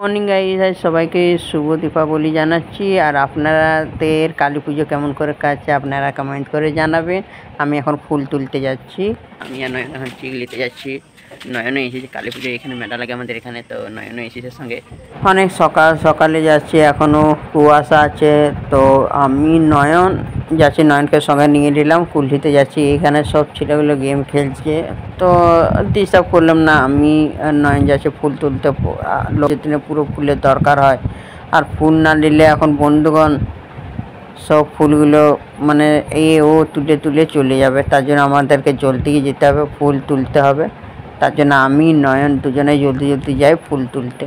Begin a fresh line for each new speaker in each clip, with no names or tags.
Morning guys, সবাইকে শুভ দীপাবলি জানাচ্ছি। আর আপনাদের কালী পুজো কেমন করে কাটছে আপনারা কমেন্ট করে জানাবেন। আমি এখন ফুল তুলতে যাচ্ছি। আমি আর নয়ন এখন চিগলিতে যাচ্ছি। নয়নও এসেছে, কালী পুজো এখানে মেলা লাগে আমাদের এখানে, তো নয়নও এসেছে সঙ্গে। অনেক সকালে যাচ্ছি, এখনও কুয়াশা আছে। তো আমি নয়ন যাচ্ছি, নয়নকে সঙ্গে নিয়ে নিলাম, কুলহিতে যাচ্ছি। এখানে সব ছেলেগুলো গেম খেলছে, তো ডিস্টার্ব করলাম না। আমি নয়ন যাচ্ছে ফুল তুলতে। দিনে পুরো ফুলের দরকার হয়, আর ফুল না নিলে এখন বন্ধুগণ সব ফুলগুলো মানে ও তুলে তুলে চলে যাবে। তার জন্য আমাদেরকে জলদি যেতে হবে, ফুল তুলতে হবে। তার জন্য আমি নয়ন দুজনে জলদি যাই ফুল তুলতে।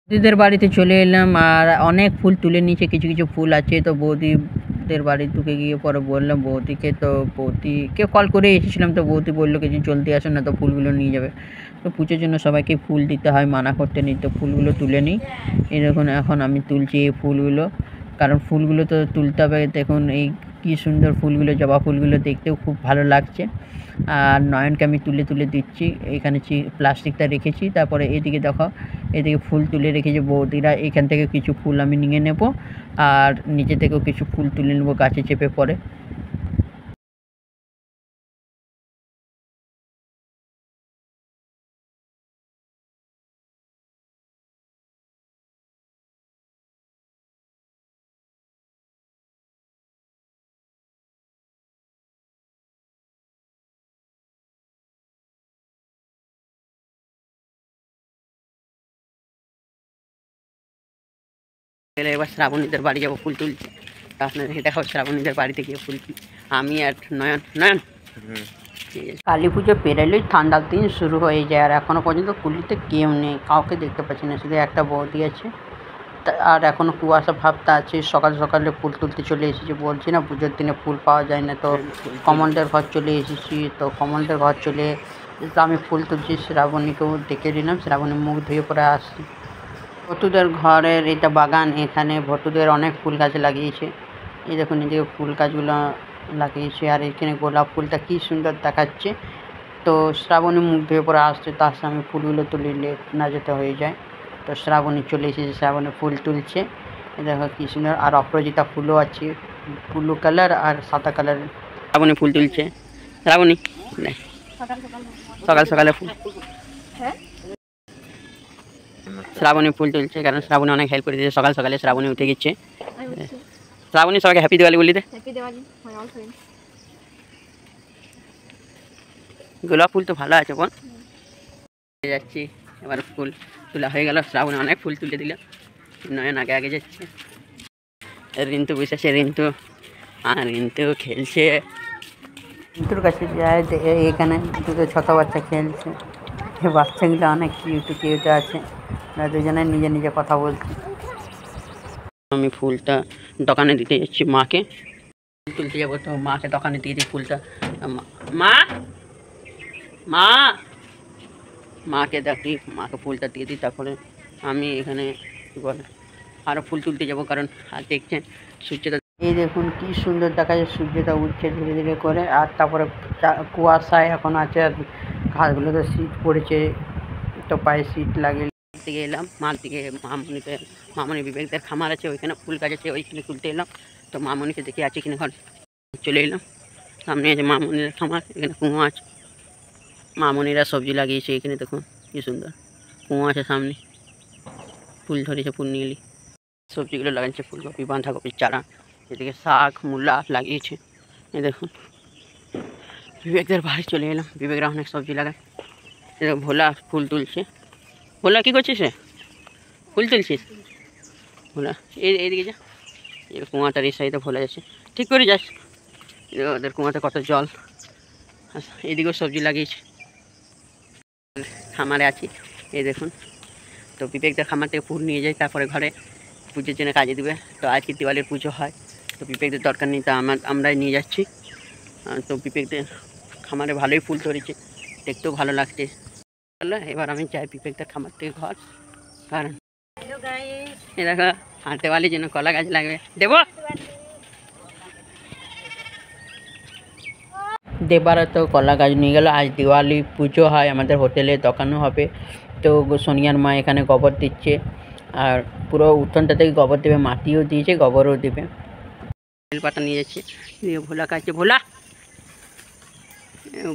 বৌদিদের বাড়িতে চলে এলাম, আর অনেক ফুল তুলে নিয়েছে। কিছু কিছু ফুল আছে, তো বৌদিদের বাড়ি ঢুকে গিয়ে পরে বললাম বৌদিকে, তো বৌদিকে কল করে এসেছিলাম। তো বৌদি বললো কিছু জলদি আসুন না, তো ফুলগুলো নিয়ে যাবে। তো পুজোর জন্য সবাইকে ফুল দিতে হয়, মানা করতে নেই। তো ফুলগুলো তুলে নিই। এই দেখুন এখন আমি তুলছি এই ফুলগুলো, কারণ ফুলগুলো তো তুলতে হবে। দেখুন এই কী সুন্দর ফুলগুলো, জবা ফুলগুলো দেখতেও খুব ভালো লাগছে। আর নয়নকে আমি তুলে তুলে দিচ্ছি। এখানে প্লাস্টিকটা রেখেছি, তারপরে এদিকে দেখো, এদিকে ফুল তুলে রেখেছি বৌদিরা। এখান থেকে কিছু ফুল আমি নিয়ে নেব, আর নিচে থেকেও কিছু ফুল তুলে নেবো গাছে চেপে পড়ে। এবার শ্রাবণীদের বাড়ি যাবো ফুল তুলতে। আপনাদেরকে দেখাবো শ্রাবণীদের বাড়িতে গিয়ে ফুল তুলি আমি আর নয়ন। কালী পুজো পেরালেই ঠান্ডার দিন শুরু হয়ে যায়, আর এখনও পর্যন্ত কুলিতে কেউ নেই, কাউকে দেখতে পাচ্ছি না, শুধু একটা বৌদি আছে। আর এখনও কুয়াশা ভাবটা আছে। সকালে ফুল তুলতে চলে এসেছি, বলছি না পুজোর দিনে ফুল পাওয়া যায় না। তো কমলদের ঘর চলে এসেছি। তো কমলদের ঘর চলে আমি ফুল তুলছি। শ্রাবণীকেও ডেকে দিলাম, শ্রাবণী মুখ ধুয়ে পরে আসছি। ভটুদের ঘরের এটা বাগান, এখানে ভটুদের অনেক ফুল গাছ লাগিয়েছে। এই দেখুন এদিকে ফুল গাছগুলো লাগিয়েছে, আর এখানে গোলাপ ফুলটা কি সুন্দর দেখাচ্ছে। তো শ্রাবণী মুখ ধুয়ে পরে আসছে, তার সামনে ফুলগুলো তুলিলে না যেতে হয়ে যায়। তো শ্রাবণী চলে এসেছে, শ্রাবণী ফুল তুলছে। দেখো কি সুন্দর। আর অপরাজিতা ফুলও আছে, ব্লু কালার আর সাদা কালার। শ্রাবণী ফুল তুলছে। শ্রাবণী সকালে ফুল, শ্রাবণী ফুল তুলছে, কারণ শ্রাবণী অনেক হেল্প করে দিয়েছে। সকালে শ্রাবণী উঠে গেছে। শ্রাবণী সবাইকে হ্যাপি দিওয়ালি বলি দে। গোলাপ ফুল তো ভালো আছে বোন। যাচ্ছি এবার ফুল তোলা হয়ে গেল। শ্রাবণী অনেক ফুল তুলে দিল। নয়ন আগে যাচ্ছে। রিন্তু বসেছে, রিন্তু খেলছে। রিন্তুর কাছে যায়, এখানে দুটো ছোট বাচ্চা খেলছে। বাচ্চাগুলো অনেক কিউট আছে, দুজনে নিজে কথা বলছে। আমি ফুলটা দোকানে দিতে যাচ্ছি মাকে। ফুল তুলতে যাবো, তো মাকে দোকানে দিয়ে দিই ফুলটা। মাকে ডাকি, মাকে ফুলটা দিয়ে দিই। তারপরে আমি এখানে কী বলে আরও ফুল তুলতে যাবো, কারণ আর দেখছেন সূর্যটা, এই দেখুন কি সুন্দর দেখা যায়। সূর্যটা উঠছে ধীরে করে, আর তারপরে কুয়াশায় এখন আছে, আর ঘাসগুলোতে শীত পড়েছে। তো পায়ে শীত লাগে। থেকে এলাম মার দিকে, মামনি বিবেকদের খামার আছে, ওইখানে ফুল গাছ আছে, ওইখানে তুলতে এলাম। তো মামনিকে দেখে আছে কিনা ঘর চলে এলাম। সামনে আছে মামনির খামার, এখানে কুঁয়ো আছে। মামনিরা সবজি লাগিয়েছে এখানে, দেখুন কি সুন্দর কুঁয়ো আছে সামনে। ফুল ধরেছে, ফুল নিয়ে এলি। সবজিগুলো লাগাচ্ছে, ফুলকপি, বাঁধাকপির চারা। এদিকে শাক মূলা লাগিয়েছে। এই দেখুন বিবেকদের বাড়ি চলে এলাম। বিবেকরা অনেক সবজি লাগায়। ভোলা ফুল তুলছে। ভোলা কী করছিস রে? ফুল তুলছিস? ভোলা এইদিকে যা, এই কুয়াটার এই সাইডে ভোলা যাচ্ছে, ঠিক করে যাস। ওদের কুয়াতে কত জল। এদিকেও সবজি লাগিয়েছে। খামারে আছি, এই দেখুন। তো বিবেকদের খামার থেকে ফুল নিয়ে যাই, তারপরে ঘরে পুজোর জন্য কাজে দেবে। তো আজকে দিওয়ালির পুজো হয়, তো বিবেকদের দরকার নেই, তো আমরাই নিয়ে যাচ্ছি। তো বিবেকদের খামারে ভালোই ফুল ধরেছে, দেখতেও ভালো লাগছে। এবার আমি যাই বিবেকদের খামার থেকে ঘর, কারণ এ দেখো হাঁটতে বালির জন্য কলা গাছ লাগবে, দেবো। দেবারও তো কলা গাছ নিয়ে গেল। আজ দিওয়ালি পুজো হয়, আমাদের হোটেলে দোকানও হবে। তো সোনিয়ার মা এখানে গোবর দিচ্ছে, আর পুরো উঠোনটা থেকে গোবর দেবে, মাটিও দিয়েছে, গোবরও দেবে। বেলপাতা নিয়ে যাচ্ছি, ভোলা কাছে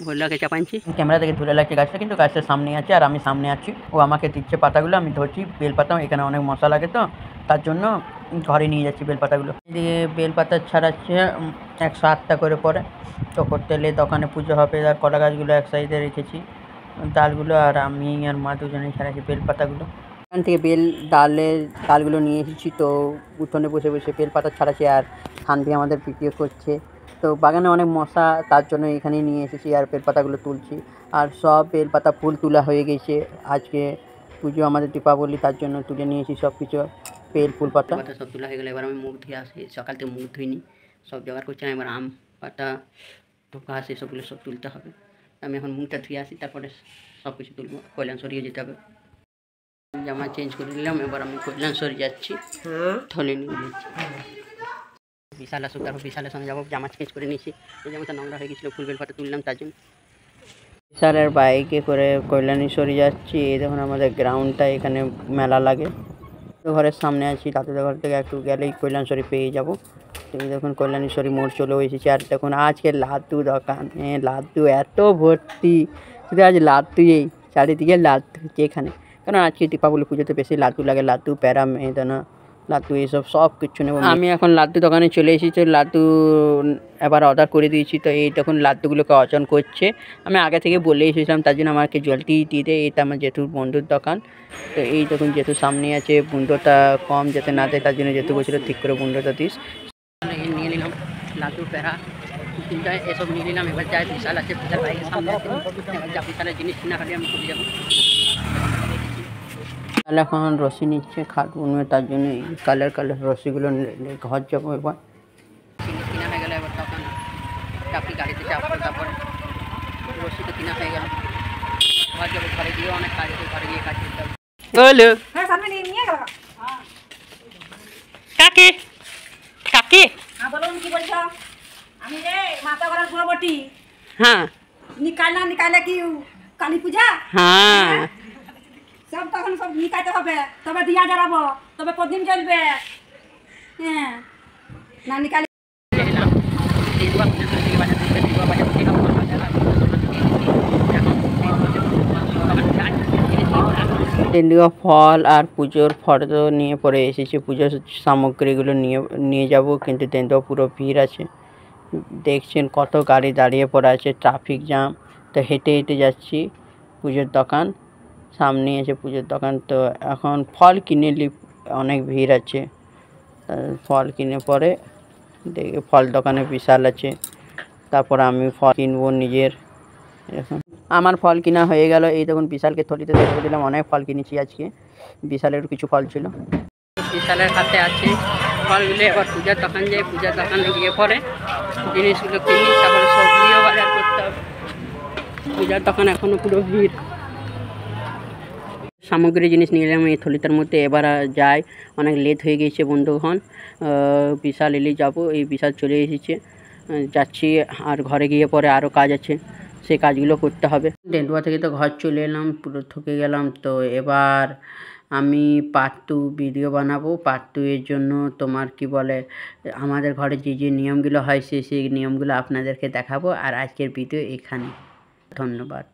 ভোলাকে চাপাচ্ছি। ক্যামেরা থেকে ধরে লাগছে গাছটা, কিন্তু গাছটার সামনে আছে আর আমি সামনে আছি। ও আমাকে দিচ্ছে পাতাগুলো, আমি ধরছি বেলপাতা। এখানে অনেক মশা লাগে তো, তার জন্য ঘরে নিয়ে যাচ্ছি বেলপাতাগুলো। এদিকে বেলপাতা ছাড়াচ্ছে 108টা করে পরে। তো করতে এলে দোকানে পুজো হবে, আর কলা গাছগুলো এক সাইডে রেখেছি, ডালগুলো, আর আমি আর মা দুজনেই ছাড়াচ্ছি বেলপাতাগুলো। এখান থেকে ডালগুলো নিয়ে এসেছি, তো উঠোনে বসে বসে বেলপাতা ছাড়াচ্ছি, আর শান্তি আমাদের ভিডিও করছে। তো বাগানে অনেক মশা, তার জন্য এখানেই নিয়ে এসেছি আর বেলপাতাগুলো তুলছি। আর সব বেলপাতা ফুল তোলা হয়ে গেছে, আজকে পুজো আমাদের দীপাবলি, তার জন্য তুলে নিয়েছি সব কিছু ফুল পাতা সব তোলা হয়ে গেলো। এবার আমি মুখ ধুয়ে আসি, সকাল থেকে মুখ ধুইনি, সব জোগাড় করছি না। এবার আম পাতা ঢোকা আসে, সবগুলো সব তুলতে হবে। আমি এখন মুখটা ধুয়ে আসি, তারপরে সব কিছু তুলবো। কৈলাসহরী যেতে হবে। জামা চেঞ্জ করে নিলাম, এবার আমি কৈলাসহরী যাচ্ছি, থলে নিয়ে নিচ্ছি। বিশাল আসুক, তারপর বিশালের সঙ্গে যাবো। জামা চেঞ্জ করে নিয়েছি, এই জামাটা নোংরা হয়ে গেছিলো, ফুল বেলপাতা তুললাম তার জন্য। বিশালের বাইকে করে কৈলাসহরী যাচ্ছি। এই দেখুন আমাদের গ্রাউন্ডটা, এখানে মেলা লাগে। তো ঘরের সামনে আছি, দাদুদের ঘর থেকে একটু গেলেই কৈলাসহরী পেয়ে যাবো। তুমি দেখুন কৈলাসহরী মোড় চলেও এসেছি। আর দেখুন আজকে লাড্ডু দোকানে লাড্ডু এত ভর্তি, শুধু আজ লাড্ডুই, চারিদিকে লাড্ডু। যেখানে কারণ আজকে দীপাবলি পুজোতে বেশি লাড্ডু লাগে, লাড্ডু, প্যারা, মিহিদানা, লাড্ডু, এইসব সব কিছু নেব। আমি এখন লাড্ডু দোকানে চলে এসেছি, লাড্ডু এবার অর্ডার করে দিয়েছি। তো এই দেখুন লাড্ডুগুলোকে অর্জন করছে। আমি আগে থেকে বলে এসেছিলাম, তার জন্য আমাকে জলদি দিয়ে দেয়। এটা আমার জেঠুর বন্ধুর দোকান। তো এই দেখুন জেঠুর সামনে আছে, বুন্ডোটা কম যাতে না দেয়, তার জন্য জেঠু বলছিল ঠিক করে বুন্ডোটা দিস। নিয়ে নিলাম লাড্ডু, প্যারা, এসব নিয়ে নিলাম। এবার যাই, বিশাল আছে, বিশাল বাইকের সামনে আছে, এবার যা বিশালের জিনিস কিনা খালি আমি চলে যাবো। এখন রশি নিচ্ছে খাট উনবে, তার জন্য এই কালার রশিগুলো ঘর যাবো। এবার জিনিস কিনা হয়ে গেলো, এবার তখন চাপি গাড়িতে চাপবো, তারপর রশি তো কিনা হয়ে গেল, ঘর যাবো। ঘরে গিয়ে অনেক কাজ আছে, ঘরে গিয়ে কাজ করতে হবে। হলো কাকি কাকি,
বলুন কি বলছো? আমি রে মাথা করা বটি।
হ্যাঁ
নিকালে কি কালী পূজা?
হ্যাঁ,
সব তখন সব নিকাইতে হবে, তবে দিয়া জ্বালাবো, তবে প্রদীপ জ্বলবে। হ্যাঁ, না নিকালে
তেন্দুয়া ফল আর পুজোর ফটো নিয়ে পরে এসেছি। পুজোর সামগ্রীগুলো নিয়ে যাব, কিন্তু তেন্দুয়া পুরো ভিড় আছে। দেখছেন কত গাড়ি দাঁড়িয়ে পড়ে আছে, ট্রাফিক জ্যাম। তো হেঁটে হেঁটে যাচ্ছি পুজোর দোকান, সামনে আছে পুজোর দোকান। তো এখন ফল কিনে নিই, অনেক ভিড় আছে। ফল কিনে পরে দেখি ফল দোকানে বিশাল আছে, তারপর আমি ফল কিনবো নিজের। এরকম আমার ফল কিনা হয়ে গেল। এই দেখুন বিশালকে থলিতে দেখে দিলাম, অনেক ফল কিনেছি আজকে। বিশালের কিছু ফল ছিল, বিশালের হাতে আছে ফলগুলো। এবার পূজার দোকান যাই, পূজার দোকানে গিয়ে পরে জিনিসগুলো কিনি, তারপরে সবজিও বাজার করতে হবে। পূজার দোকান এখনও পুরো ভিড়। সামগ্রী জিনিস নিয়ে এলাম এই থলিটার মধ্যে। এবার যাই, অনেক লেট হয়ে গেছে বন্ধুগণ। বিশাল এলে যাবো, এই বিশাল চলে এসেছে, যাচ্ছি। আর ঘরে গিয়ে পরে আরও কাজ আছে, সেই কাজগুলো করতে হবে। তেন্দুয়া থেকে তো ঘর চলে এলাম, পুরো থকে গেলাম। তো এবার আমি পার্ট 2 ভিডিও বানাবো। পার্ট 2 এর জন্য তোমার কি বলে, আমাদের ঘরে যে যে নিয়মগুলো হয় সেই নিয়মগুলো আপনাদেরকে দেখাবো। আর আজকের ভিডিও এখানে, ধন্যবাদ।